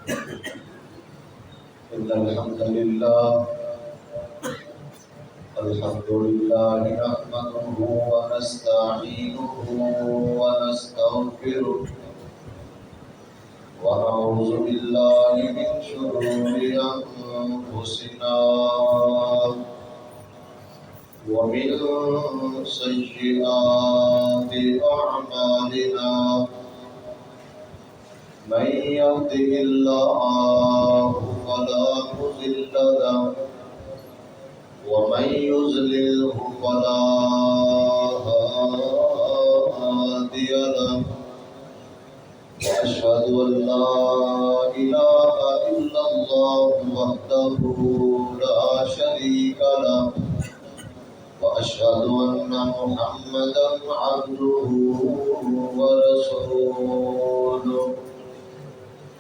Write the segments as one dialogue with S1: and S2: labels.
S1: إن الحمد لله نحمده ونستعينه ونستغفره ونعوذ بالله من شرور أنفسنا ومن سيئات أعمالنا من يهده الله فلا مضل له ومن يضلله فلا هادي له وأشهد أن لا إله إلا الله وحده لا شريك له وأشهد أن محمدا عبده ورسوله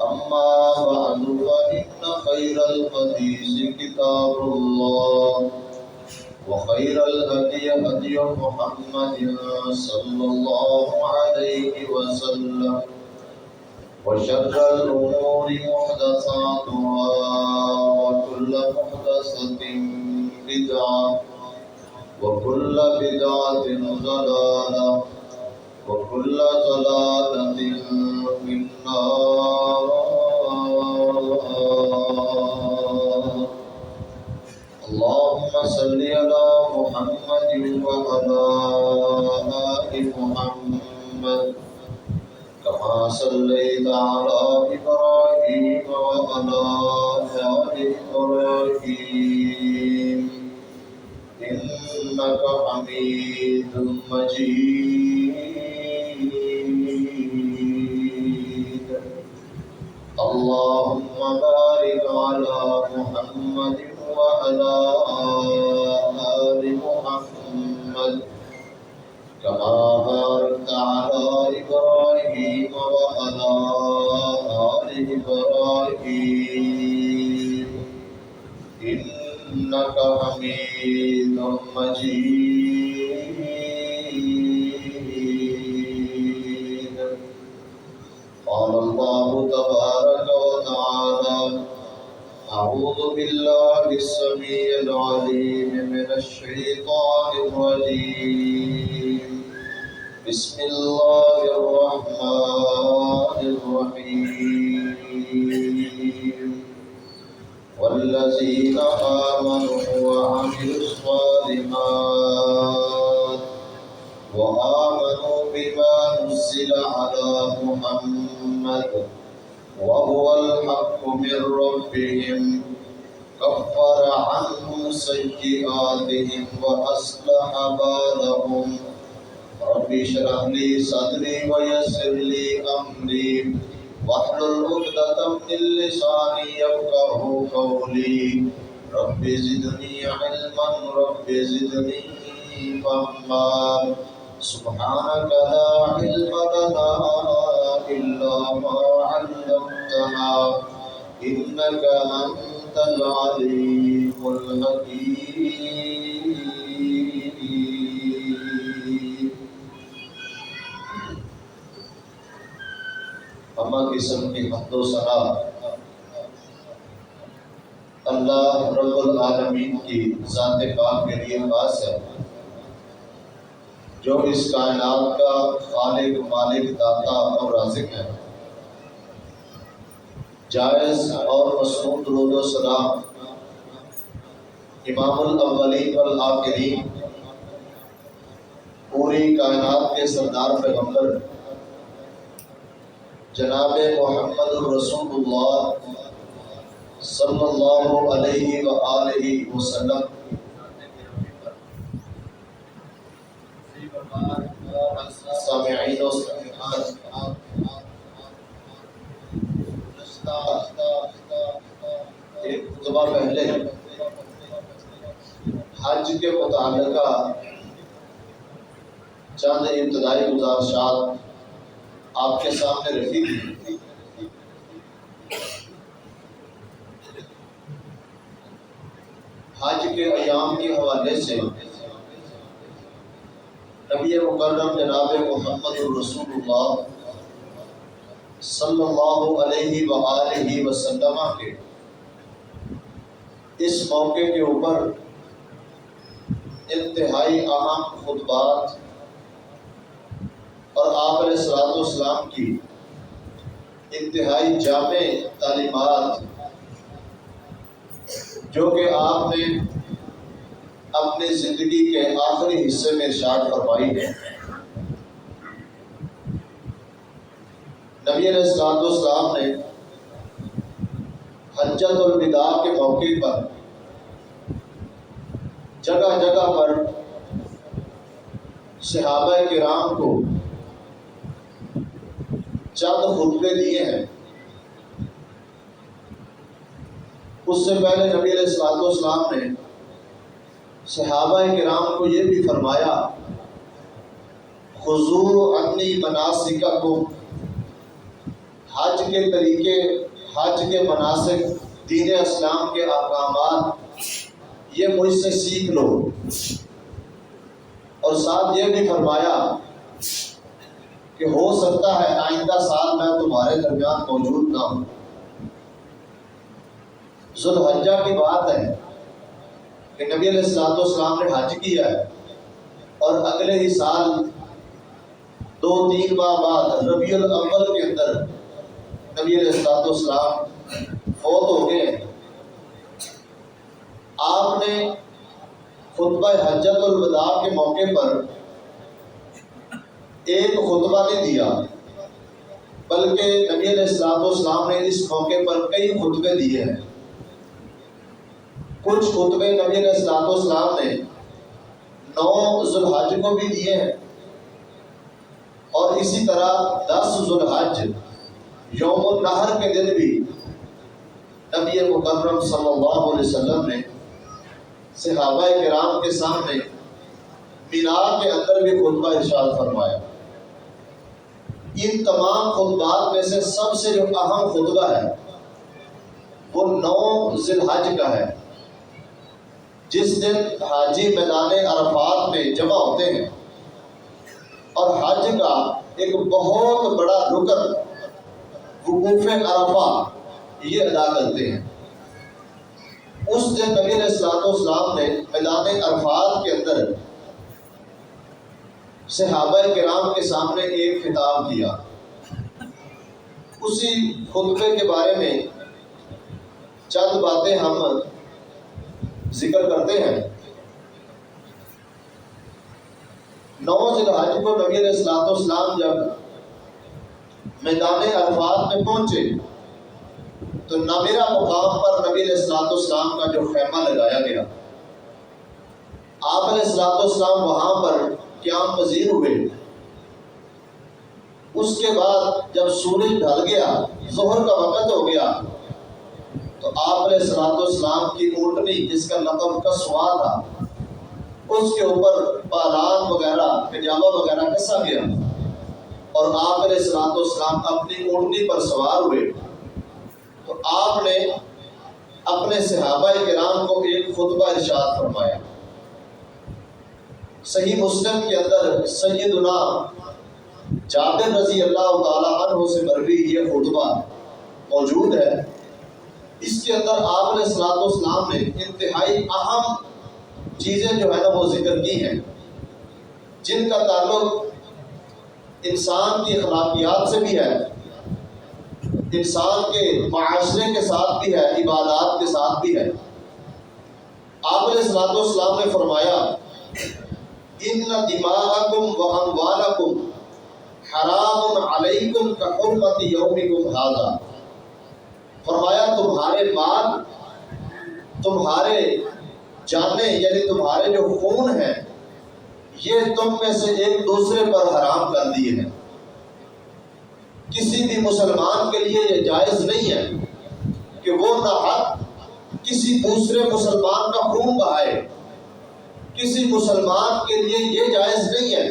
S1: أما بعد فإن خير الحديث كتاب الله وخير الهدي هدي محمد صلى الله عليه وسلم وشر الأمور محدثاتها وكل محدثة بدعة وكل بدعة ضلالة وكل ضلالة في النار. اللهم صل على محمد وعلى آل محمد كما صليت على إبراهيم وعلى آل إبراهيم إنك حميد مجيد. اللهم بارك على محمد وعلى آل محمد كما باركت على إبراهيم وعلى آل إبراهيم إنك حميد مجيد. قال الله تبارك وتعالى: أعوذ بالله السميع العليم من الشيطان الرجيم. بسم الله الرحمن الرحيم. والذين آمنوا وعملوا الصالحات وآمنوا بما نزل على محمد وهو الحق من ربهم كفر عنهم سيئاتهم وأصلح بالهم. رب اشرح لي صدري ويسر لي أمري واحلل عقدة من لساني يفقهوا قولي. رب زدني علما رب زدني فهما. سبحانك لا علم لنا إلا ما علمتنا إنك أنت العليم الحكيم. اما قسم کی حمد و ثنا اللہ رب العالمین کی ذات پاک کے لیے خاص ہے، جو اس کائنات کا خالق مالک داتا اور رازق ہے۔ جائز اور مسنون درود و سلام امام الاولین والآخرین، پوری کائنات کے سردار پیغمبر جناب محمد الرسول اللہ صلی اللہ علیہ وآلہ وسلم سامعین و سامعات، ایک خطبہ پہلے حج کے متعلقہ چند ابتدائی گزارشات آپ کے سامنے رکھی تھی۔ حج کے ایام کے حوالے سے نبی مکرم جناب محمد الرسول اللہ صلی اللہ علیہ وآلہ وسلم کے اس موقع کے اوپر انتہائی اہم خطبات اور آپ علیہ الصلوۃ والسلام کی انتہائی جامع تعلیمات جو کہ آپ نے اپنی زندگی کے آخری حصے میں ارشاد فرمائی ہے۔ نبی علیہ الصلوۃ والسلام نے حجۃ الوداع کے موقع پر جگہ جگہ پر صحابہ کرام کو چند خطبے دیے ہیں۔ اس سے پہلے نبی علیہ الصلوۃ والسلام نے صحابہ کرام کو یہ بھی فرمایا، خذوا عنی مناسککم، حج کے طریقے، حج کے مناسک، دین اسلام کے احکامات یہ مجھ سے سیکھ لو۔ اور ساتھ یہ بھی فرمایا کہ ہو سکتا ہے آئندہ سال میں تمہارے درمیان موجود نہ ہوں۔ ذوالحجہ کی بات ہے کہ نبی علیہ الصلوۃ والسلام نے حج کیا ہے اور اگلے ہی سال 2-3 ماہ بعد ربیع الاول کے اندر نبی علیہ الصلوۃ والسلام فوت ہو گئے۔ آپ نے خطبہ حجۃ الوداع کے موقع پر ایک خطبہ نہیں دیا، بلکہ نبی علیہ الصلوۃ والسلام نے اس موقع پر کئی خطبے دیے ہیں۔ کچھ خطبے نبی علیہ الصلوۃ والسلام نے 9 ذوالحج کو بھی دیے ہیں، اور اسی طرح 10 ذوالحج یوم النحر کے دن بھی نبی مکرم صلی اللہ علیہ وسلم نے صحابہ کرام کے سامنے مینا کے اندر بھی خطبہ ارشاد فرمایا۔ ان تمام خطبات میں سے سب سے جو اہم خطبہ ہے وہ 9 ذی الحج کا ہے، جس دن حاجی میدان عرفات میں جمع ہوتے ہیں اور حج کا ایک بہت بڑا رکن وقوف عرفہ یہ ادا کرتے ہیں۔ اس دن نبی علیہ الصلوۃ والسلام نے میدان عرفات کے اندر صحابہ کرام کے سامنے ایک خطاب کیا۔ اسی خطبے کے بارے میں چند باتیں ہم ذکر کرتے ہیں۔ 9 ذی الحج کو نبی علیہ الصلوۃ والسلام جب میدان عرفات میں پہنچے تو نامرا مقام پر نبی علیہ الصلوۃ والسلام کا جو خیمہ لگایا گیا، آپ علیہ الصلوۃ والسلام وہاں پر قیام پذیر ہوئے۔ اس کے بعد جب سورج ڈھل گیا، ظہر کا وقت ہو گیا، تو آپ علیہ الصلوۃ والسلام کی اونٹنی جس کا لقب کسوا تھا، اس کے اوپر پالان وغیرہ پجامہ وغیرہ کسا گیا، اور آپ علیہ الصلوۃ والسلام اپنی اونٹنی پر سوار ہوئے۔ تو آپ نے اپنے صحابہ کرام کو ایک خطبہ ارشاد فرمایا۔ صحیح مسلم کے اندر سیدنا جابر رضی اللہ تعالی عنہ سے مروی یہ خطبہ موجود ہے۔ اس کے اندر آپ علیہ الصلوۃ والسلام نے انتہائی اہم چیزیں جو ہے نا وہ ذکر کی ہیں، جن کا تعلق انسان کی اخلاقیات سے بھی ہے، انسان کے معاشرے کے ساتھ بھی ہے، عبادات کے ساتھ بھی ہے۔ آپ علیہ الصلوۃ والسلام نے فرمایا، ان دماءکم و اموالکم حرام علیکم کحرمت یومکم ھذا۔ فرمایا تمہارے مال، تمہارے جانیں یعنی تمہارے جو خون ہیں، یہ تم میں سے ایک دوسرے پر حرام کر دیے ہیں۔ کسی بھی مسلمان کے لیے یہ جائز نہیں ہے کہ وہ ناحق کسی دوسرے مسلمان کا خون بہائے۔ کسی مسلمان کے لیے یہ جائز نہیں ہے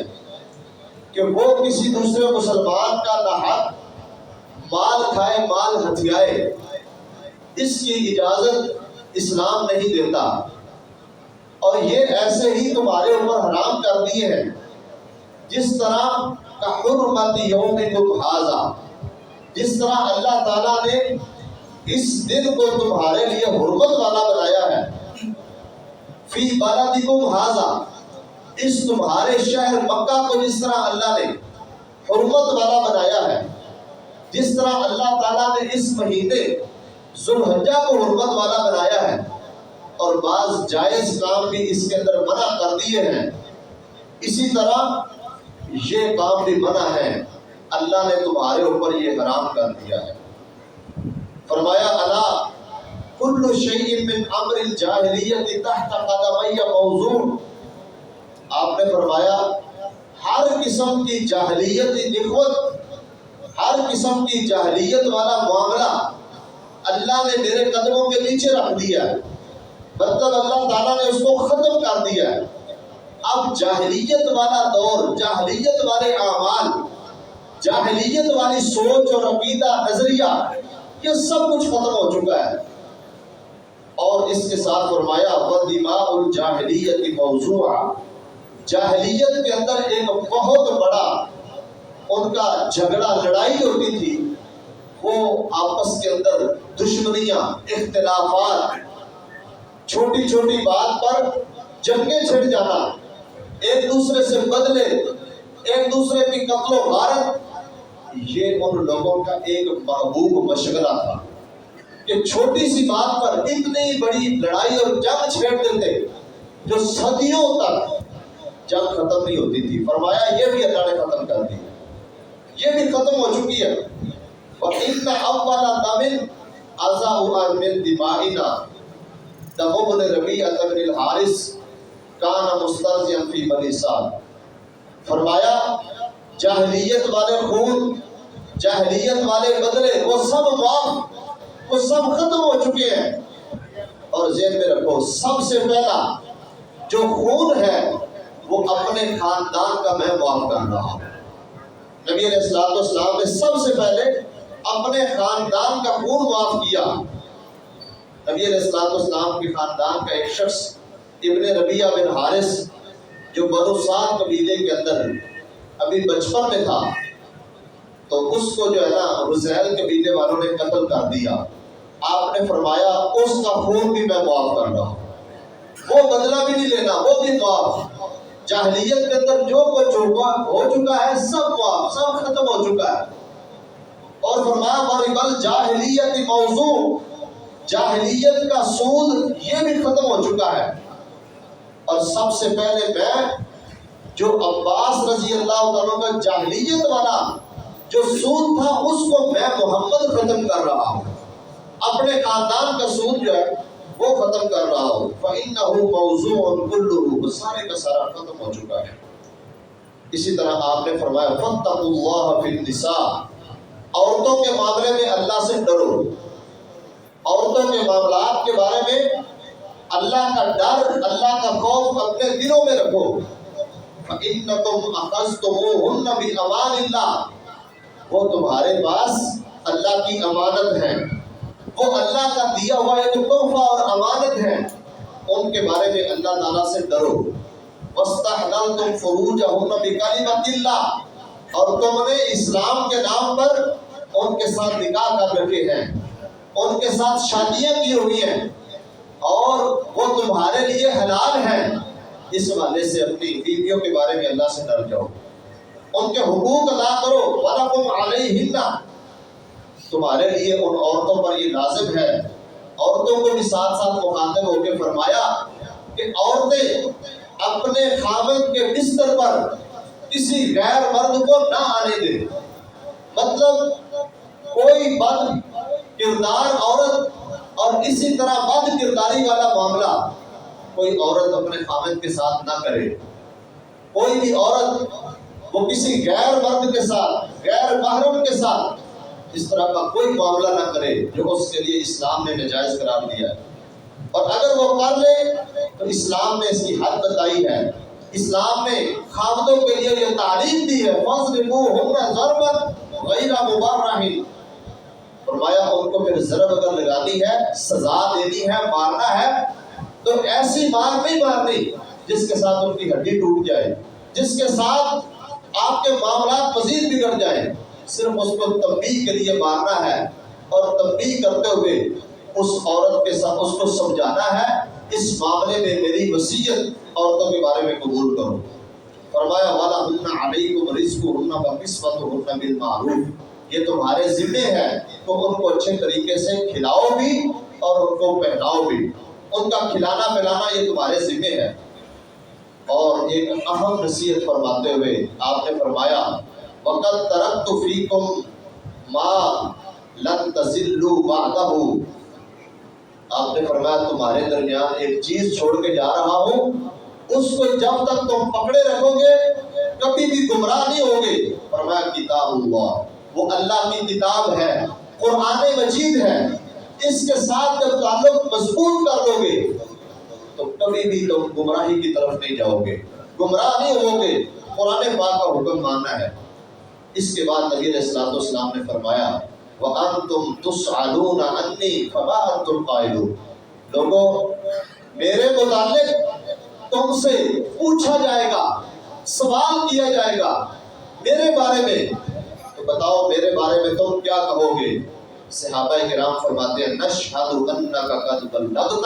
S1: کہ وہ کسی دوسرے مسلمان کا ناحق مال کھائے، مال ہتھیائے۔ اس کی اجازت اسلام نہیں دیتا، اور یہ ایسے ہی تمہارے اوپر حرام کر دیے ہیں جس طرح کحرمت یومکم ھذا، جس طرح اللہ تعالیٰ نے اس دن کو تمہارے لیے حرمت والا بنایا ہے، فی بلدکم ھذا، اس تمہارے شہر مکہ کو جس طرح اللہ نے حرمت والا بنایا ہے، جس طرح اللہ تعالیٰ نے اس مہینے ذوالحجہ کو حرمت والا بنایا ہے اور بعض جائز کام بھی اس کے اندر منع کر دیے ہیں، اسی طرح یہ کام بھی منع ہے، اللہ نے تمہارے اوپر یہ حرام کر دیا ہے۔ فرمایا الا کل شیء من امر الجاہلیت تحت قدمی موضوع، آپ نے فرمایا ہر قسم کی جاہلیت اخوت، ہر قسم کی جاہلیت والا معاملہ اللہ نے میرے قدموں کے نیچے رکھ دیا ہے، مطلب اللہ تعالیٰ نے اس کو ختم کر دیا ہے۔ اب جاہلیت والا دور، جاہلیت والے اعمال، جاہلیت والی سوچ اور عقیدہ نظریہ، یہ سب کچھ ختم ہو چکا ہے۔ اور اس کے ساتھ فرمایا وَدِمَاءُ الْجَاهِلِيَّةِ مَوْضُوعًا، جاہلیت کے اندر ایک بہت بڑا ان کا جھگڑا، لڑائی ہوتی تھی، وہ آپس کے اندر دشمنیاں، اختلافات، چھوٹی چھوٹی بات پر جنگیں چھڑ جانا، ایک دوسرے سے بدلے، ایک دوسرے کی قتل و غارت، یہ ان لوگوں کا ایک محبوب مشغلہ تھا کہ چھوٹی سی بات پر اتنی بڑی لڑائی اور جنگ چھیڑ دیتے جو صدیوں تک جنگ ختم نہیں ہوتی تھی۔ فرمایا یہ بھی اللہ نے ختم کر دی، یہ بھی ختم ہو چکی ہے۔ وَإِنَّ أَوَّلَ دَمٍ أَزَاءُ مِن دِمَائِنَا دم بن ربیعۃ بن الحارث کان مسترضعا فی بنی سعد، فرمایا جاہلیت والے خون، جاہلیت والے بدلے، وہ سب معاف، وہ سب ختم ہو چکے ہیں۔ اور ذہن میں رکھو سب سے پہلا جو خون ہے وہ اپنے خاندان کا میں معاف کر رہا ہوں۔ نبی علیہ الصلوۃ والسلام نے سب سے پہلے اپنے خاندان کا خون معاف کیا۔ نبی علیہ الصلوۃ والسلام کے خاندان کا ایک شخص ابن ربیعہ بن حارث جو بنو سعد قبیلے کے اندر ابھی بچپن میں تھا، تو اس کو جو ہے نا رزیل قبیلے والوں نے قتل کر دیا۔ آپ نے فرمایا اس کا خون بھی میں معاف کر رہا ہوں، وہ بدلہ بھی نہیں لینا، وہ بھی معاف۔ جاہلیت کے اندر جو کچھ ہو چکا ہے سب معاف، سب ختم ہو چکا ہے۔ اور فرمایا وَرِبَ الْجَاهِلِيَّةِ مَوْضُوع، جاہلیت کا سود یہ بھی ختم ہو چکا ہے۔ اور سب سے پہلے میں جو عباس رضی اللہ عنہ کا جاہلیت والا جو سود تھا اس کو میں محمد ختم کر رہا ہوں، اپنے خاندان کا سود جو ہے وہ ختم کر رہا ہوں۔ فَإِنَّهُ مَوْضُوعٌ كُلُّهُ، وہ سارے کا سارا ختم ہو چکا ہے۔ اسی طرح آپ نے فرمایا فَاتَّقُوا اللَّهَ فِي النِّسَاءِ، عورتوں کے معاملے میں اللہ سے ڈرو، عورتوں کے معاملات کے بارے میں اللہ کا ڈر، اللہ کا خوف اپنے دلوں میں رکھو۔ فَإِنَّكُمْ أَخَذْتُمُوهُنَّ بِأَمَانِ اللَّهِ، وہ تمہارے پاس اللہ کی امانت ہے، وہ اللہ کا دیا ہوا ایک تحفہ اور امانت ہے، ان کے بارے میں اللہ تعالیٰ سے ڈرو۔ وَاسْتَحْلَلْتُمْ فُرُوجَهُنَّ بِكَلِمَةِ اللَّهِ، اور تم نے اسلام کے نام پر ان کے ساتھ نکاح کر رکھے ہیں، ان کے ساتھ شادیاں کی ہوئی ہیں اور وہ تمہارے لیے حلال ہیں۔ اس والے سے اپنی بیویوں کے بارے میں اللہ سے ڈر جاؤ، ان کے حقوق ادا کرو۔ وَلَكُمْ عَلَيْهِنَّ، تمہارے لیے ان عورتوں پر یہ لازم ہے۔ عورتوں کو بھی ساتھ ساتھ مخاطب ہو کے فرمایا کہ عورتیں اپنے خاوند کے بستر پر کسی غیر مرد کو نہ آنے دیں، مطلب کوئی بد کردار عورت اور اسی طرح بد کرداری والا معاملہ کوئی عورت اپنے خاوند کے ساتھ نہ کرے۔ کوئی بھی عورت وہ کسی غیر مرد کے ساتھ، غیر محرم کے ساتھ اس طرح کا کوئی معاملہ نہ کرے جو اس کے لیے اسلام نے ناجائز قرار دیا ہے، اور اگر وہ کر لے تو اسلام نے اس کی حد بتائی ہے۔ اسلام نے خاوندوں کے لیے یہ تعلیم دی ہے فَاضْرِبُوهُنَّ ضَرْبًا غَيْرَ مُبَرَّحٍ، فرمایا ان کو پھر ضرب اگر لگانی ہے، سزا دینی ہے، مارنا ہے تو ایسی مار نہیں مارنی جس کے ساتھ ان کی ہڈی ٹوٹ جائے، جس کے ساتھ آپ کے معاملات مزید بگڑ جائیں۔ صرف اس کو تنبیہ کے لیے مارنا ہے اور تنبیہ کرتے ہوئے اس عورت کے ساتھ اس کو سمجھانا ہے اس معاملے میں میری وصیت عورتوں کے بارے میں قبول کرو۔ فرمایا وَلَهُنَّ عَلَيْكُمْ رِزْقُهُنَّ وَكِسْوَتُهُنَّ بِالْمَعْرُوفِ، یہ تمہارے ذمے ہے تو ان کو اچھے طریقے سے کھلاؤ بھی اور ان کو پہناؤ بھی، ان کا کھلانا پلانا یہ تمہارے ذمے ہے۔ اور ایک اہم نصیحت فرماتے ہوئے آپ نے فرمایا وَقَدْ تَرَكْتُ فِيكُمْ مَا لَن تَزِلُّوا بَعْدَهُ، آپ نے فرمایا تمہارے درمیان ایک چیز چھوڑ کے جا رہا ہوں، اس کو جب تک تم پکڑے رکھو گے کبھی بھی گمراہ نہیں ہوگے۔ فرمایا کتاب اللہ، وہ اللہ کی کتاب ہے، قرآن مجید ہے، اس کے ساتھ جب تعلق مضبوط کر لو گے تو کبھی بھی تم گمراہی کی طرف نہیں جاؤ گے، گمراہ نہیں ہوگے۔ قرآن پاک کا حکم ماننا ہے۔ اس کے بعد نبی علیہ السلام نے فرمایا وَأَنْتُمْ تُسْأَلُونَ عَنِّي فَمَا أَنْتُمْ قَائِلُونَ، لوگوں میرے متعلق تم سے پوچھا جائے گا، سوال کیا جائے گا میرے بارے میں، تو بتاؤ میرے بارے میں تم کیا کہو گے؟ صحابہ کرام فرماتے ہیں نشہد انک قد بلغت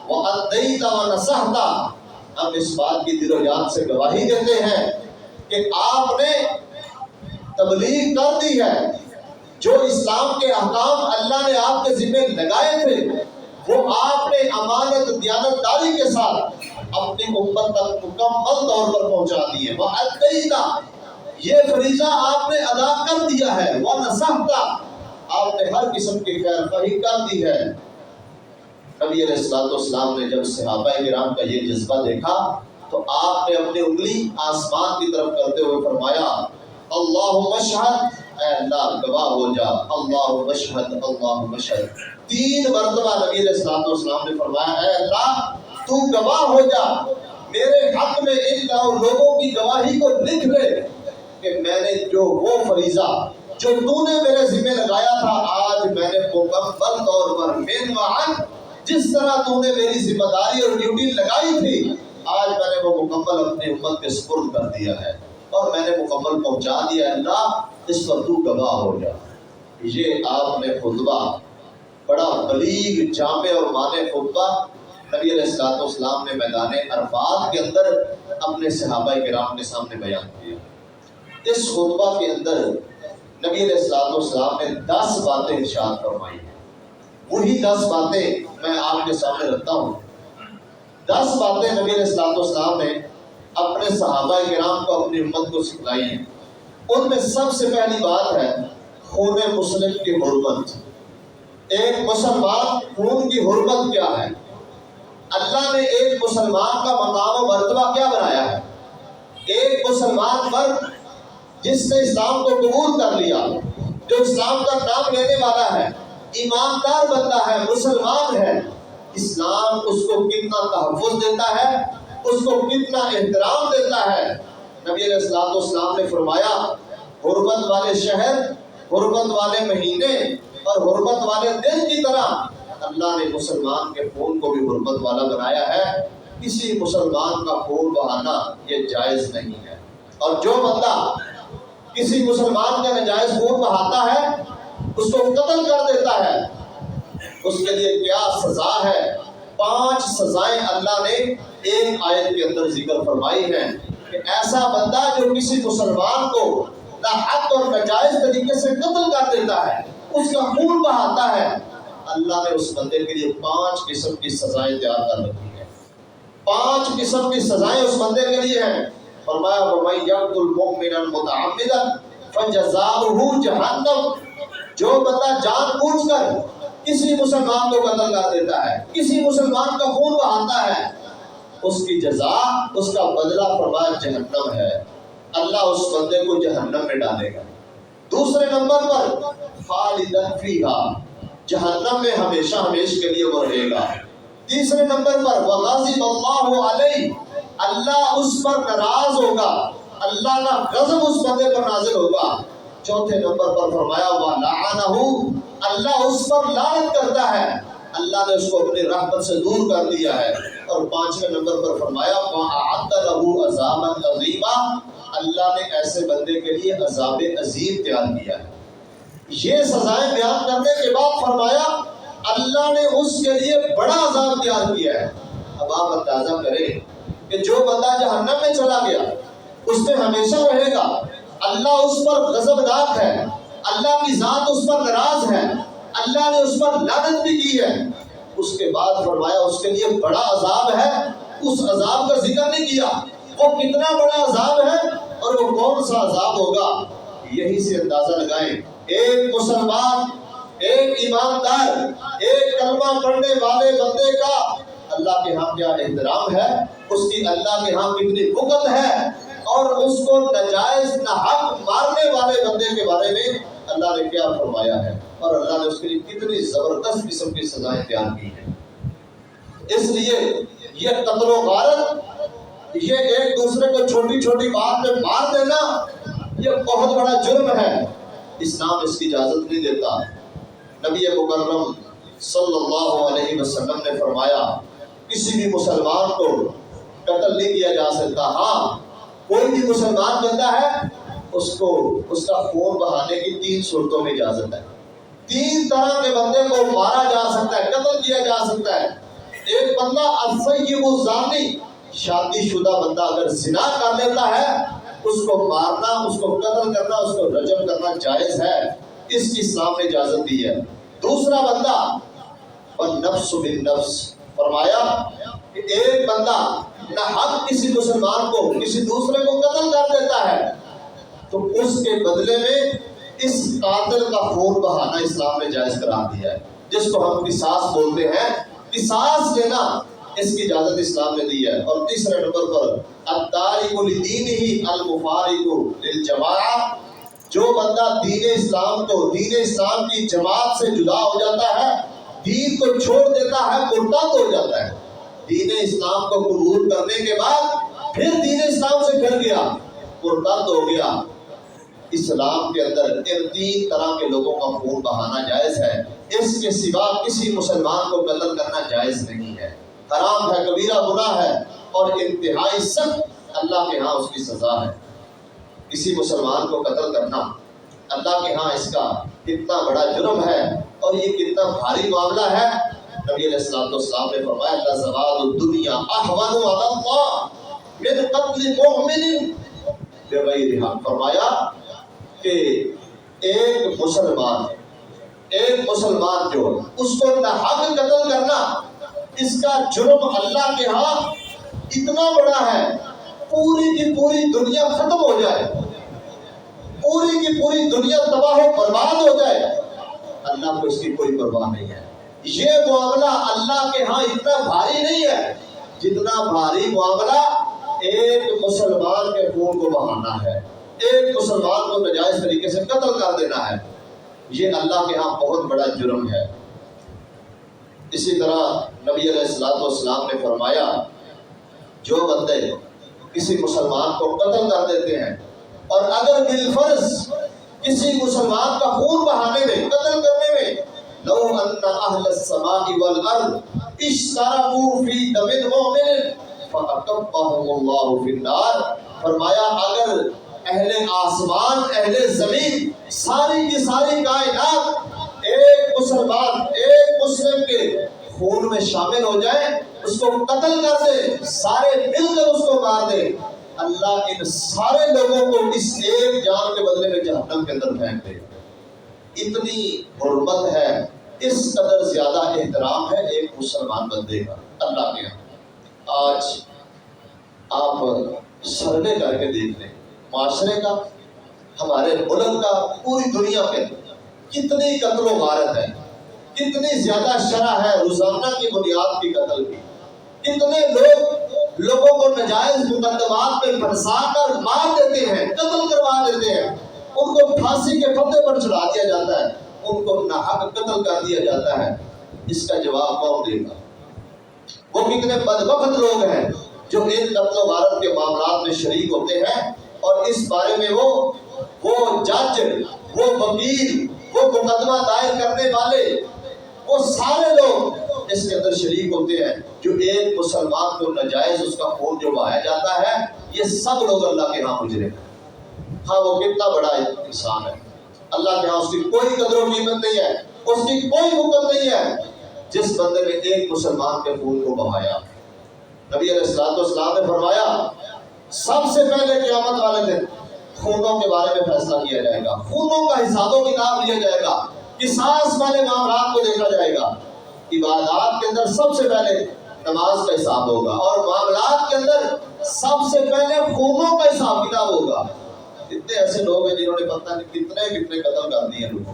S1: وادیت ونصحت، ہم اس بات کی دل و جان سے گواہی دیتے ہیں کہ آپ نے تبلیغ کر دی ہے، جو اسلام کے احکام اللہ نے آپ کے ذمہ لگائے تھے وہ آپ نے امانت دیانت داری کے ساتھ اپنی امت تک مکمل طور پر پہنچا دی ہے۔ وَأَدَّيْتَ، یہ فریضہ آپ نے ادا کر دیا ہے۔ وَنَصَحْتَ، آپ نے ہر قسم کی خیر خواہی کر دی ہے۔ نبی علیہ السلام نے جب صحابہ کرام کا یہ جذبہ دیکھا تو آپ نے اپنی انگلی آسمان کی طرف کرتے ہوئے فرمایا اللہم اشہد، اے اللہ گواہ ہو جا، اللہم اشہد اللہم اشہد، 3 مرتبہ نبی علیہ السلام نے فرمایا اے اللہ تو گواہ ہو جا، میرے حق میں ان لوگوں کی گواہی کو لکھ لے کہ میں نے جو وہ فریضہ جو تو نے میرے ذمہ لگایا تھا آج میں نے مکمل طور پر من جس طرح تو نے میری ذمہ داری اور ڈیوٹی لگائی تھی آج میں نے وہ مکمل اپنی امت کے سپرد کر دیا ہے اور میں نے مکمل پہنچا دیا ہے، اللہ اس پر تو گواہ ہو جا۔ یہ آپ نے خطبہ بڑا بلیغ جامع اور معنی خطبہ نبی علیہ السلام نے میدان عرفات کے اندر اپنے صحابہ کرام کے سامنے بیان کیا۔ اس خطبہ کے اندر نبی علیہ السلام نے 10 باتیں ارشاد فرمائی ہیں، وہی 10 باتیں میں آپ کے سامنے رکھتا ہوں۔ 10 باتیں نبی علیہ السلام نے اپنے صحابہ کرام کو اپنی امت کو سکھلائی ہیں۔ ان میں سب سے پہلی بات ہے خون مسلم کی حرمت۔ ایک مسلمان خون کی حرمت کیا ہے؟ اللہ نے ایک مسلمان کا مقام و مرتبہ کیا بنایا ہے؟ ایک مسلمان مرد جس نے اسلام کو قبول کر لیا، جو اسلام کا نام لینے والا ہے، ایماندار بندہ ہے، مسلمان ہے، اسلام اس کو کتنا تحفظ دیتا ہے، اس کو کتنا احترام دیتا ہے۔ نبی علیہ السلام نے فرمایا حرمت والے شہر، حرمت والے مہینے اور حرمت والے دن کی طرح اللہ نے مسلمان کے خون کو بھی حرمت والا بنایا ہے۔ کسی مسلمان کا خون بہانا یہ جائز نہیں ہے، اور جو بندہ کسی مسلمان کا ناجائز خون بہاتا ہے اس کو قتل کر دیتا ہے، اس کے لیے کیا سزا ہے؟ 5 سزائیں اللہ نے ایک آیت کے اندر ذکر فرمائی ہیں کہ ایسا بندہ جو کسی مسلمان کو ناحق اور ناجائز طریقے سے قتل کر دیتا ہے، اس کا خون بہاتا ہے، اللہ نے اس بندے کے لیے 5 قسم کی سزائیں تیار کر رکھی ہیں۔ 5 قسم کی سزائیں اس بندے کے لیے ہیں۔ فرمایا وَمَن يَقْتُلْ مُؤْمِنًا مُتَعَمِّدًا فَجَزَاؤُهُ جَهَنَّمُ، جو بندہ جان بوجھ کر کسی مسلمان کو قتل کر دیتا ہے، کسی مسلمان کا خون بہاتا ہے، اس کی جزا، اس کا بدلہ فرمایا جہنم ہے، اللہ اس بندے کو جہنم میں ڈالے گا۔ دوسرے نمبر پر خالدن فیہا، جہنم میں ہمیشہ ہمیش کے لیے وہ رہے گا۔ تیسرے نمبر پر وغضب اللہ علیہ، اللہ اس پر ناراض ہوگا، اللہ کا غضب اس بندے پر نازل ہوگا۔ چوتھے نمبر پر فرمایا وَلَعَنَهُ، اللہ اس پر لعنت کرتا ہے، اللہ نے اس کو اپنی رحمت سے دور کر دیا ہے۔ اور 5ویں نمبر پر فرمایا وَأَعَدَّ لَهُ عَذَابًا عَظِيمًا، اللہ نے ایسے بندے کے لیے عذاب عظیم تیار کیا ہے۔ یہ سزائیں بیان کرنے کے بعد فرمایا اللہ نے اس کے لیے بڑا عذاب تیار کیا ہے۔ اب آپ اندازہ کریں کہ جو بندہ جہنم میں چلا گیا اس میں ہمیشہ رہے گا، اللہ اس پر غضبناک ہے، اللہ کی ذات اس پر ناراض ہے، اللہ نے اس پر لعنت بھی کی ہے، اس کے بعد فرمایا اس کے لیے بڑا عذاب ہے۔ اس عذاب کا ذکر نہیں کیا، وہ کتنا بڑا عذاب ہے اور وہ کون سا عذاب ہوگا۔ یہی سے اندازہ لگائیں ایک مسلمان، ایک ایماندار، ایک کلمہ پڑھنے والے بندے کا اللہ کے ہاں کیا احترام ہے، اس کی اللہ کے ہاں کتنی وقت ہے، اور اس کو ناجائز ناحق مارنے والے بندے کے بارے میں اللہ نے کیا فرمایا ہے، اور اللہ نے اس کے لیے کتنی زبردست قسم کی سزائیں تیار کی ہیں۔ اس لیے یہ قتل و غارت، یہ ایک دوسرے کو چھوٹی چھوٹی بات میں مار دینا، یہ بہت بڑا جرم ہے، اسلام اس کی اجازت نہیں دیتا۔ نبی مکرم صلی اللہ علیہ وسلم نے فرمایا کسی بھی مسلمان کو قتل نہیں کیا جا سکتا، ہاں کوئی بھی مسلمان بندہ ہے اس کو اس کا خون بہانے کی 3 صورتوں میں اجازت ہے۔ 3 طرح کے بندے کو مارا جا سکتا ہے، قتل کیا جا سکتا ہے۔ ایک بندہ الثیب الزانی، شادی شدہ بندہ اگر زنا کر لیتا ہے اس کو مارنا، اس کو قتل کرنا، اس کو رجم کرنا جائز ہے، اس کی اسلام نے اجازت دی ہے۔ دوسرا بندہ والنفس بالنفس، فرمایا کہ ایک بندہ نہ حق کسی مسلمان کو، کسی دوسرے کو قتل کر دیتا ہے تو اس کے بدلے میں اس قاتل کا خون بہانا اسلام نے جائز قرار دیا ہے، جس کو ہم قصاص بولتے ہیں۔ قصاص لینا اس کی اجازت اسلام نے دی ہے۔ اور تیسرے نمبر پر التارک لدینہ المفارق للجماعہ، جو بندہ دین اسلام کو، دین اسلام کی جماعت سے جدا ہو جاتا ہے، دین کو چھوڑ دیتا ہے، مرتد ہو جاتا ہے، دین اسلام کو قبول کرنے کے بعد پھر دین اسلام سے پھر گیا، مرتد ہو گیا۔ اسلام کے اندر ان 3 طرح کے لوگوں کا خون بہانا جائز ہے، اس کے سوا کسی مسلمان کو قتل کرنا جائز نہیں ہے، حرام ہے، کبیرہ گناہ ہے، اور انتہائی سخت اللہ کے ہاں اس کی سزا ہے۔ کسی مسلمان کو قتل کرنا اللہ کے ہاں اس کا کتنا بڑا جرم ہے اور یہ کتنا بھاری معاملہ ہے۔ نبی علیہ السلام نے فرمایا لزوال الدنیا احون علی اللہ من قتل مؤمن بغیر حق، فرمایا کہ ایک مسلمان جو اس کو ناحق قتل کرنا، اس کا جرم اللہ کے ہاں اتنا بڑا ہے، پوری کی پوری دنیا ختم ہو جائے، پوری کی پوری دنیا تباہ و برباد ہو جائے، اللہ کو اس کی کوئی پرواہ نہیں ہے۔ یہ معاملہ اللہ کے ہاں اتنا بھاری نہیں ہے جتنا بھاری معاملہ ایک مسلمان کے خون کو بہانا ہے، ایک مسلمان کو ناجائز طریقے سے قتل کر دینا ہے، یہ اللہ کے ہاں بہت بڑا جرم ہے۔ اسی طرح نبی علیہ السلام نے فرمایا جو بندے کسی مسلمان کو قتل کر دیتے ہیں اور اگر بالفرض کسی مسلمان کا خون بہانے میں، قتل کرنے میں، لو ان اہل السماء والارض اشترکوا فی دم مؤمن فاکبهم اللہ فی النار، فرمایا اگر اہل آسمان، اہل زمین، ساری کی ساری کائنات ایک مسلمان، ایک مسلم کے خون میں شامل ہو جائے، اس کو قتل کر دے، سارے مل کر اس کو مار دے، اللہ ان سارے لوگوں کو اس ایک جان کے بدلے میں جہنم کے اندر پھینک دے۔ اتنی حرمت ہے، اس قدر زیادہ احترام ہے ایک مسلمان بندے کا اللہ کے یہاں۔ آج آپ سروے کر کے دیکھ لیں معاشرے کا، ہمارے ملک کا، پوری دنیا میں کتنی قتل و غارت ہے، کتنی زیادہ شرح ہے روزانہ کی بنیاد کی قتل کی، کتنے لوگوں کو ناجائز مقدمات میں پھنسا کر مار دیتے ہیں، قتل کروا دیتے ہیں، ان کو پھانسی کے پھندے پر چڑھا دیا جاتا ہے، ان کو ناحق قتل کر دیا جاتا ہے۔ اس کا جواب کون دے گا؟ وہ کتنے بدبخت لوگ ہیں جو ان قتل و غارت کے معاملات میں شریک ہوتے ہیں اور اس بارے میں وہ جج، وہ وکیل، وہ مقدمہ دائر کرنے والے، وہ سارے لوگ اس کے اندر شریک ہوتے ہیں. جو ایک مسلمان کو ناجائز اس کا خون جو بہایا جاتا ہے، یہ سب لوگ اللہ کے ہاں مجرم ہیں. ہاں وہ کتنا بڑا انسان ہے، اللہ کے ہاں اس کی کوئی قدر و قیمت نہیں ہے، اس کی کوئی حکم نہیں ہے جس بندے نے ایک مسلمان کے خون کو بہایا. نبی علیہ السلام نے فرمایا سب سے پہلے قیامت والے دن خونوں کے بارے میں فیصلہ کیا جائے گا، خونوں کا حساب و کتاب لیا جائے گا، قصاص والے معاملات کو دیکھا جائے گا. عبادات کے اندر سب سے پہلے نماز کا حساب ہوگا، اور معاملات کے اندر سب سے پہلے خونوں کا حساب کتاب ہوگا. اتنے ایسے لوگ ہیں جنہوں نے پتہ نہیں کتنے قتل کر دیے لوگوں،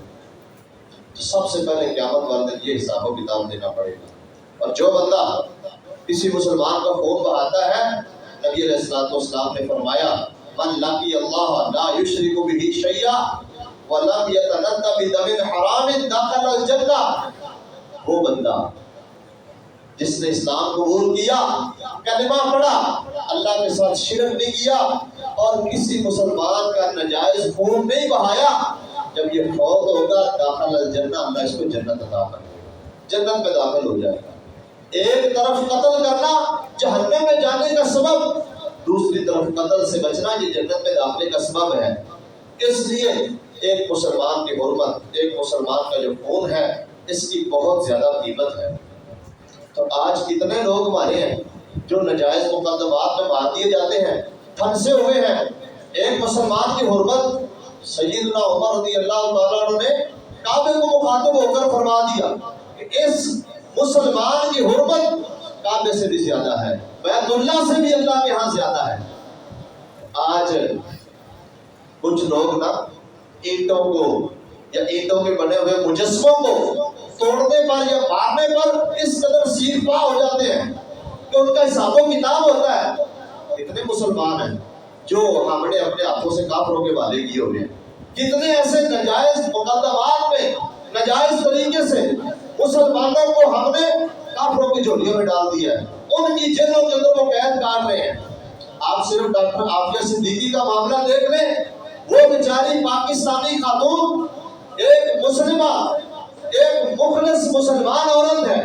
S1: تو سب سے پہلے قیامت والے دن یہ حساب و کتاب دینا پڑے گا. اور جو بندہ کسی مسلمان کا خون بہاتا ہے، نبی علیہ السلام نے فرمایا من لقی اللہ لا یشرک بہ شیئا ولم یتندى بدم حرام دخل الجنہ. وہ بندہ جس نے اسلام قبول کیا، کلمہ پڑھا، اللہ کے ساتھ شرک نہیں کیا، اور کسی مسلمان کا ناجائز خون نہیں بہایا، جب یہ فوت ہوگا داخل الجنہ، اللہ اس کو جنت عطا کرے گا، جنت میں داخل ہو جائے گا. ایک طرف قتل کرنا جہنم میں جانے کا سبب، دوسری طرف قتل سے بچنا یہ جنت میں داخلے کا سبب ہے. اس لیے ایک مسلمان کی حرمت، ایک مسلمان کا جو خون ہے، اس کی بہت زیادہ قیمت ہے. تو آج کتنے لوگ ہمارے ہیں جو ناجائز مقدمات میں مار دیے جاتے ہیں، پھنسے ہوئے ہیں. ایک مسلمان کی حرمت سیدنا عمر رضی اللہ تعالیٰ عنہ نے کعبے کو مخاطب ہو کر فرما دیا کہ اس مسلمان کی حرمت کعبے سے بھی زیادہ ہے، بیت اللہ سے بھی اللہ کے ہاں زیادہ ہے. آج کچھ لوگ نا اینٹوں کو یا اینٹوں کے بنے ہوئے مجسموں کو توڑنے پر یا مارنے پر اس قدر سیر پا ہو جاتے ہیں کہ ان کا حساب و کتاب ہوتا ہے. کتنے مسلمان ہیں جو ہم نے اپنے ہاتھوں سے کافروں کے والے کیے ہوئے ہیں، کتنے ایسے ناجائز مقدمات میں ناجائز طریقے سے مسلمانوں کو ہم نے کافروں کی جھولیوں میں ڈال دیا ہے، ان کی جیلوں کے اندر وہ قید کاٹ رہے ہیں. آپ صرف ڈاکٹر عافیہ صدیقی کا معاملہ دیکھ لیں، وہ بیچاری پاکستانی خاتون ایک مسلمہ، ایک مخلص مسلمان عورت ہے،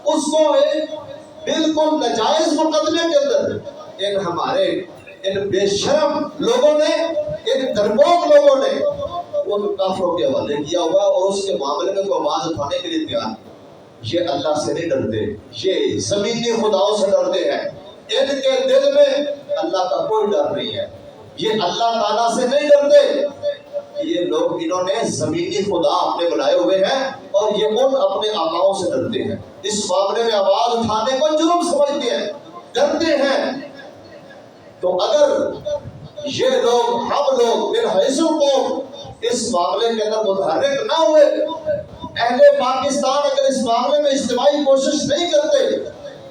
S1: اس کو ایک بالکل ناجائز مقدمے کے اندر ہمارے ان بے شرم لوگوں نے، ان دربوک لوگوں نے وہ کافروں کے حوالے کیا ہوا، اور اس کے معاملے میں کوئی آواز اٹھانے کے لیے تیار نہیں. یہ اللہ سے نہیں ڈرتے، یہ زمینی خداؤں سے ڈرتے ہیں. ان کے دل میں اللہ کا کوئی ڈر نہیں ہے، یہ اللہ تعالیٰ سے نہیں ڈرتے. یہ لوگ انہوں نے زمینی خدا اپنے بنائے ہوئے ہیں، اور یہ ان اپنے آقاؤں سے ڈرتے ہیں. اس معاملے میں آواز اٹھانے کو جرم سمجھتے ہیں، ڈرتے ہیں. تو اگر یہ لوگ، ہم لوگ بالحیث کو اس معاملے کے اندر متحرک نہ ہوئے، اہل پاکستان اگر اس معاملے میں اجتماعی کوشش نہیں کرتے،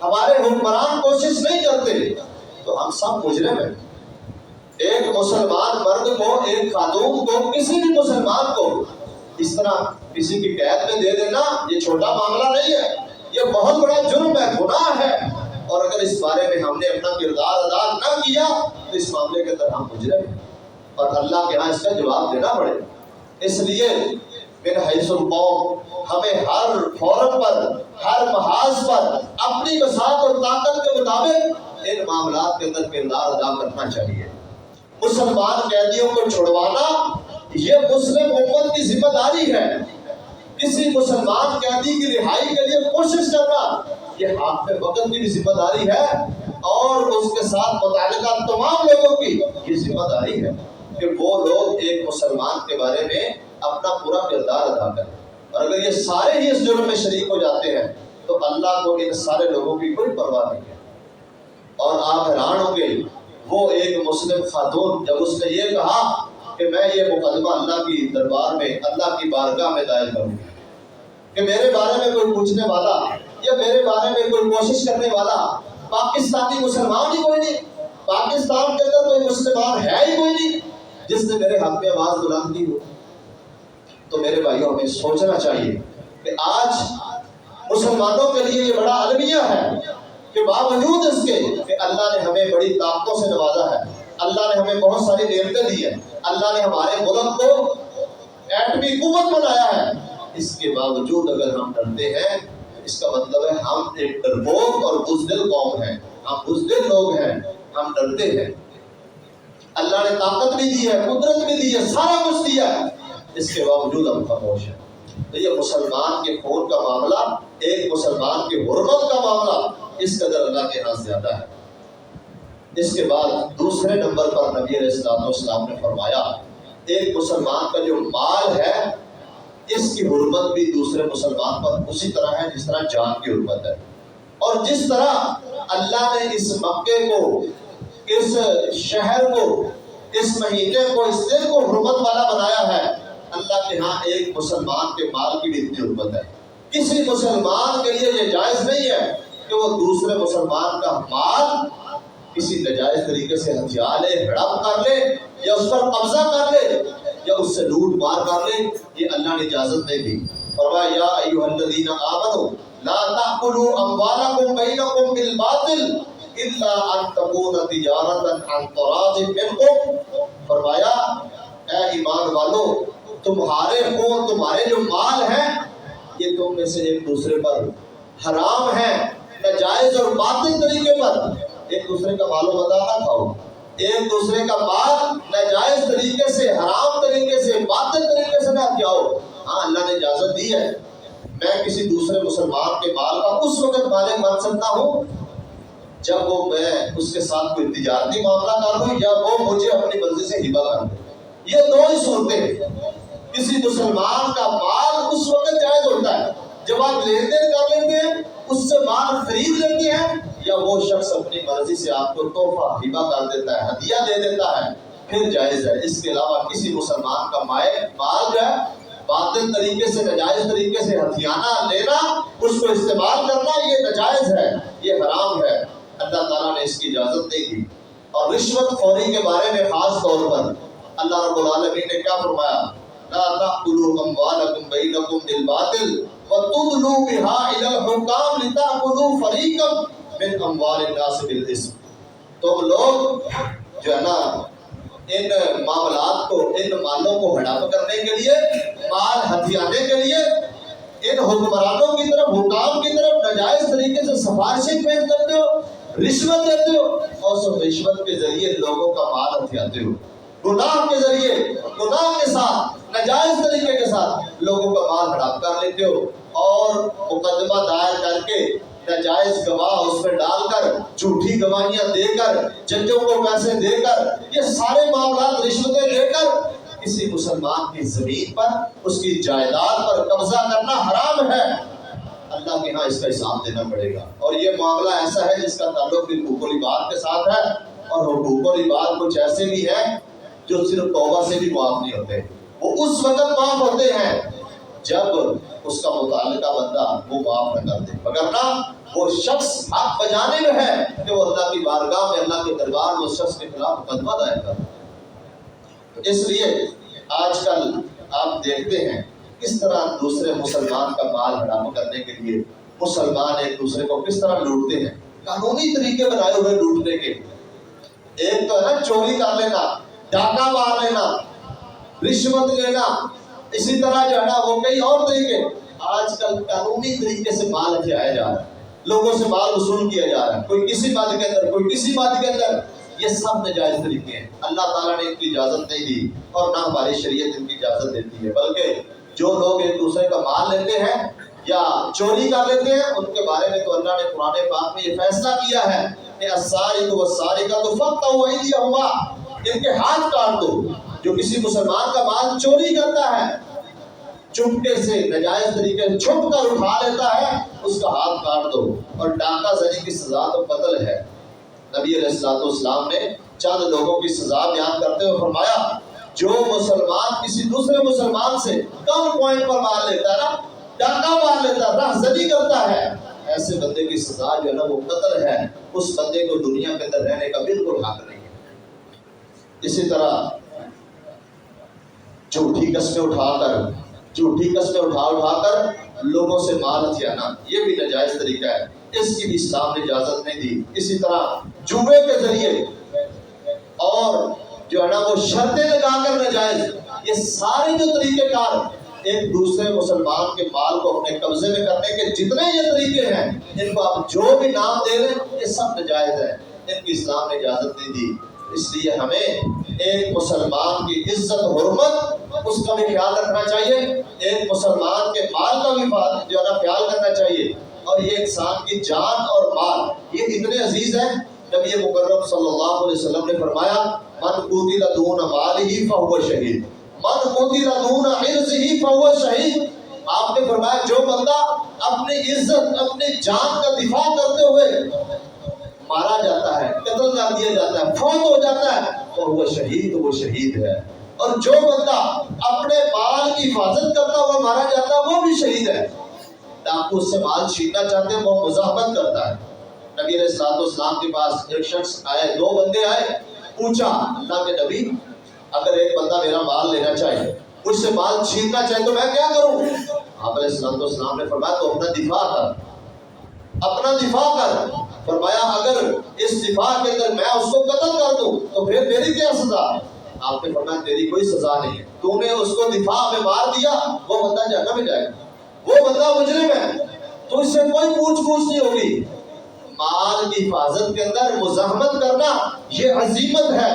S1: ہمارے حکمران کوشش نہیں کرتے، تو ہم سب مجرم ہیں. ایک مسلمان مرد کو، ایک خاتون کو، کسی بھی مسلمان کو اس طرح کسی کی قید میں دے دینا یہ چھوٹا معاملہ نہیں ہے، یہ بہت بڑا جرم ہے، گناہ ہے. اور اگر اس بارے میں ہم نے اپنا کردار ادا نہ کیا تو اس معاملے کے اندر ہم مجرم ہیں، اور اللہ کے ہاں اس کا جواب دینا پڑے. اس لیے من حیث القوم ہمیں ہر فورم پر، ہر محاذ پر اپنی وسعت اور طاقت کے مطابق ان معاملات کے اندر کردار ادا کرنا چاہیے. مسلمان قیدیوں کو چھڑوانا یہ مسلم امت کی ذمہ داری ہے. کسی مسلمان قیدی کی رہائی کے لیے کوشش کرنا یہ حاکم وقت کی بھی ذمہ داری ہے، اور اس کے ساتھ متعلقہ تمام لوگوں کی یہ ذمہ داری ہے کہ وہ لوگ ایک مسلمان کے بارے میں اپنا پورا کردار ادا کریں. اور اگر یہ سارے ہی اس جرم میں شریک ہو جاتے ہیں تو اللہ کو ان سارے لوگوں کی کوئی پرواہ نہیں ہے. اور آپ حیران ہوں گے، وہ ایک مسلم خاتون جب اس نے یہ کہا کہ میں یہ مقدمہ اللہ کی دربار میں، اللہ کی بارگاہ میں دائر کروں کہ میرے بارے میں کوئی پوچھنے والا یا میرے بارے میں کوئی کوشش کرنے والا پاکستانی مسلمان ہی کوئی نہیں، پاکستان کے اندر کوئی مسلمان ہے ہی کوئی نہیں جس نے میرے حق میں آواز بلند کی ہو. تو میرے بھائیوں ہمیں سوچنا چاہیے کہ آج مسلمانوں کے لیے یہ بڑا المیہ ہے کہ باوجود اس کے کہ اللہ نے ہمیں بڑی طاقتوں سے نوازا ہے، اللہ نے ہمیں بہت ساری نعمتیں دی ہیں، اللہ نے ہمارے ملک کو ایٹمی قوت بنایا ہے، اس کے باوجود اگر ہم ڈرتے ہیں اس کا مطلب ہے ہم ایک ڈرپوک اور بزدل قوم ہیں، ہم بزدل لوگ ہیں، ہم ڈرتے ہیں۔ اللہ نے طاقت بھی دی ہے، قدرت بھی دی ہے، سارا کچھ دیا ہے، اس کے باوجود ہم خاموش ہیں۔ تو یہ مسلمان کے خون کا معاملہ، ایک مسلمان کے حرمت کا معاملہ اس قدر اللہ کے ہاں زیادہ ہے۔ اس کے بعد دوسرے نمبر پر نبی علیہ السلام نے فرمایا ایک مسلمان کا جو مال ہے اس کی حرمت بھی دوسرے مسلمان پر اسی طرح ہے جس طرح جان کی حرمت ہے۔ اور جس طرح اللہ نے اس مکے کو، اس شہر کو، اس مہینے کو، اس دن کو حرمت والا بنایا ہے، اللہ کے ہاں ایک مسلمان کے مال کی بھی اتنی حرمت ہے۔ کسی مسلمان کے لیے یہ جائز نہیں ہے کہ وہ دوسرے مسلمان کا مال کسی نجائز طریقے سے ہتھیا لے، ہڑپ کر لے، یا اس پر قبضہ کر لے، یا اس سے لوٹ مار کر لے، یہ اللہ نے اجازت نہیں دی۔ فرمایا یا ایھا الذین آمنوا لا تأکلوا اموالکم بینکم بالباطل الا ان تکون تجارۃ عن تراض منکم۔ فرمایا اے ایمان والو، تمہارے خون، تمہارے جو مال ہیں یہ تم میں سے ایک دوسرے پر حرام ہے، ناجائز اور باطل طریقے پر۔ ایک دوسرے کا مال و متاع نہ کھاؤ، ایک دوسرے کا مال ناجائز طریقے سے، حرام طریقے سے، باطل طریقے سے نہ کھاؤ۔ ہاں اللہ نے اجازت دی ہے، میں کسی دوسرے مسلمان کے مال کا اس وقت مالک بن سکتا ہوں جب وہ میں اس کے ساتھ کوئی تجارتی معاملہ کر لوں یا وہ مجھے اپنی مرضی سے ہبہ کر دے۔ یہ دو ہی صورتیں، کسی مسلمان کا مال اس وقت جائز ہوتا ہے جب آپ لین دین کر لیتے ہیں، اس سے مال خرید لیتے ہیں، یا وہ شخص اپنی مرضی سے آپ کو تحفہ ہبہ کر دیتا ہے، ہدیہ دے دیتا ہے، پھر جائز ہے۔ اس کے علاوہ کسی مسلمان کا مال جو ہے باطل طریقے سے، ناجائز طریقے سے ہتھیانا، لینا، اس کو استعمال کرنا، یہ ناجائز ہے، یہ حرام ہے، اللہ تعالیٰ نے اس کی اجازت نہیں دی۔ اور رشوت خوری کے بارے میں خاص طور پر اللہ رب العالمین نے کیا فرمایا؟ لا تأکلوا اموالکم بینکم بالباطل وتدلوا بها الی الحکام لتأکلوا فریقا من اموال الناس بالاثم۔ تم لوگ جو ہے نا ان معاملات کو، ان مالوں کو ہڑپ کرنے کے لیے، مال ہتھیانے کے لیے ان حکمرانوں کی طرف، حکام کی طرف ناجائز طریقے سے سفارشیں پیش کرتے ہو، رشوت دیتے ہو، اور سب رشوت کے ذریعے لوگوں کا مال ہتھیاتے ہو، گناہ کے ذریعے، گناہ کے ساتھ، ناجائز طریقے کے ساتھ لوگوں کا مال ہڑپ کر لیتے ہو، اور مقدمہ دائر کر کے ناجائز گواہ اس میں ڈال کر، جھوٹی گواہیاں دے کر، ججوں کو پیسے دے کر، یہ سارے معاملات رشوتیں دے کر کسی مسلمان کی زمین پر، اس کی جائیداد پر قبضہ کرنا حرام ہے۔ اللہ کے ہاں اس کا حساب دینا پڑے گا۔ اور یہ معاملہ ایسا ہے جس کا تعلق بھی حقوق العباد کے ساتھ ہے، اور حقوق العباد کچھ ایسے بھی ہیں جو صرف توبہ سے بھی معاف نہیں ہوتے، وہ اس وقت معاف ہوتے ہیں جب اس کا متعلقہ بندہ وہ معاف نہ کر دے، وگرنہ وہ شخص حق بجانب ہے کہ وہ اللہ کی بارگاہ میں، اللہ کے دربار میں اس شخص کے خلاف مقدمہ دائر کر۔ اس لیے آج کل آپ دیکھتے ہیں کس طرح دوسرے مسلمان کا مال ہڑپ کرنے کے لیے مسلمان ایک دوسرے کو کس طرح لوٹتے ہیں، قانونی طریقے بنائے ہوئے لوٹنے کے۔ ایک تو ہے نا چوری کر لینا، ڈاکہ مار لینا، رشوت لینا، اسی طرح جو ہے نا وہ کئی اور طریقے۔ آج کل قانونی طریقے سے مال ہتھیایا جا رہا ہے، لوگوں سے مال وصول کیا جا رہا ہے، کوئی کسی بات کے اندر، کوئی کسی بات کے اندر، یہ سب ناجائز طریقے ہیں۔ اللہ تعالیٰ نے ان کی اجازت نہیں دی، اور نہ ہماری شریعت ان کی اجازت دیتی ہے، بلکہ جو لوگ ایک دوسرے کا مال لیتے ہیں یا چوری کر لیتے ہیں ان کے بارے میں تو اللہ نے قرآن پاک میں یہ فیصلہ کیا ہے کہ السارق والسارقۃ فاقطعوا ایدیہما، ان کے ہاتھ کاٹ دو۔ جو کسی مسلمان کا مال چوری کرتا ہے، چپکے سے، ناجائز طریقے سے چھپ کر اٹھا لیتا ہے، اس کا ہاتھ کاٹ دو۔ اور ڈاکہ زنی کی سزا تو قتل ہے۔ نبی علیہ السلام نے چند لوگوں کی سزا بیان کرتے ہوئے فرمایا جو مسلمان کسی دوسرے مسلمان سے کم پوائنٹ پر مار لیتا ہے نا، ڈاکہ مار لیتا ہے، راہ زنی کرتا ہے، ایسے بندے کی سزا جو ہے نا وہ قتل ہے، اس بندے کو دنیا کے اندر رہنے کا بالکل حق نہیں ہے۔ اسی طرح جھوٹی قسمیں اٹھا کر لوگوں سے مال ہتھیانا، یہ بھی ناجائز طریقہ ہے، اس کی بھی اسلام نے اجازت نہیں دی۔ اسی طرح جوے کے ذریعے اور جو ہے نا وہ شرطیں لگا کر ناجائز، یہ سارے جو طریقہ کار ایک دوسرے مسلمان کے مال کو اپنے قبضے میں کرنے کے جتنے یہ طریقے ہیں، ان کو آپ جو بھی نام دے رہے ہیں، یہ سب ناجائز ہے، ان کی اسلام نے اجازت نہیں دی۔ اس لیے ہمیں ایک مسلمان کی عزت حرمت اس کا بھی خیال رکھنا چاہیے، ایک مسلمان کے مال کا بھی جو ہے نا خیال کرنا چاہیے، اور یہ انسان کی جان اور مال یہ اتنے عزیز ہیں۔ نبی مکرم صلی اللہ علیہ وسلم نے فرمایا من قتل دون مالہ فہو شہید، من قتل دون عرضہ فہو شہید۔ آپ نے فرمایا جو بندہ اپنی عزت اپنی جان کا دفاع کرتے ہوئے مارا جاتا ہے، قتل کر دیا جاتا ہے، فوت ہو جاتا ہے، اور وہ شہید، وہ شہید ہے۔ اور جو بندہ اپنے مال کی حفاظت کرتا ہوا مارا جاتا ہے وہ بھی شہید ہے۔ ڈاکو اس سے مال چھیننا چاہتے ہیں، وہ مزاحمت کرتا ہے۔ نبی علیہ الصلوۃ والسلام کے پاس ایک شخص آئے، دو بندے آئے، پوچھا اللہ کے نبی اگر ایک بندہ میرا مال لینا چاہے، مجھ سے مال چھیننا چاہے تو میں کیا کروں؟ آپ علیہ الصلوۃ والسلام نے فرمایا تو اپنا دفاع کر، اپنا دفاع کر۔ فرمایا اگر اس دفاع کے اندر میں اس کو قتل کر دوں تو پھر میری کیا سزا؟ آپ نے فرمایا تیری کوئی سزا نہیں ہے، تو نے اس کو دفاع میں مار دیا، وہ بندہ جہنم میں جائے گا، وہ بندہ مجرم ہے، تو اس سے کوئی پوچھ نہیں ہوگی۔ مال کی حفاظت کے اندر مزاحمت کرنا یہ عزیمت ہے،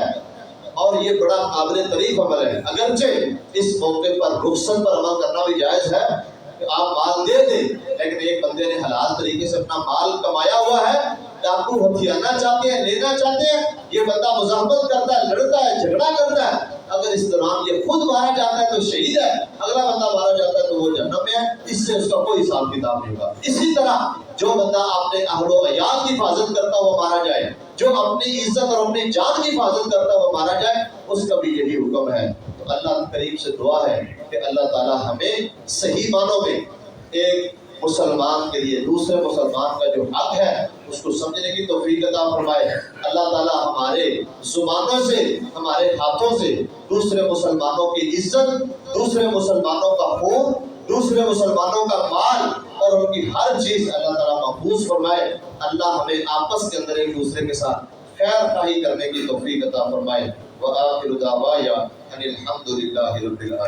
S1: اور یہ بڑا قابل تعریف عمل ہے۔ اگرچہ اس موقع پر رخصت پر عمل کرنا بھی جائز ہے کہ آپ مال دے دیں، لیکن ایک بندے نے حلال طریقے سے اپنا مال کمایا ہوا ہے، ڈاکو ہتھیانا چاہتے ہیں، لینا چاہتے ہیں، یہ بندہ مزاحمت کرتا ہے، لڑتا ہے، جھگڑا کرتا ہے، اگر اس دوران یہ خود مارا جاتا ہے تو شہید ہے، اگلا بندہ مارا جاتا ہے تو وہ جہنم میں ہے، اس سے اس کا کوئی حساب کتاب نہیں ہوگا۔ اسی طرح جو بندہ اپنے اہل و عیال کی حفاظت کرتا ہوا مارا جائے، جو اپنی عزت اور اپنی جان کی حفاظت کرتا ہوا مارا جائے، اس کا بھی یہی حکم ہے۔ تو اللہ کریم سے دعا ہے کہ اللہ تعالی ہمیں صحیح معنوں میں ایک مسلمان کے لیے دوسرے مسلمان کا جو حق ہے اس کو سمجھنے کی توفیق عطا فرمائے۔ اللہ تعالیٰ ہمارے زبانوں سے، ہمارے ہاتھوں سے دوسرے مسلمانوں کی عزت، دوسرے مسلمانوں کا خون، دوسرے مسلمانوں کا مال اور ان کی ہر چیز اللہ تعالیٰ محفوظ فرمائے۔ اللہ ہمیں آپس کے اندر ایک دوسرے کے ساتھ خیر خواہی کرنے کی توفیق عطا فرمائے۔ وآخر دعوانا ان الحمد للہ رب العالمین۔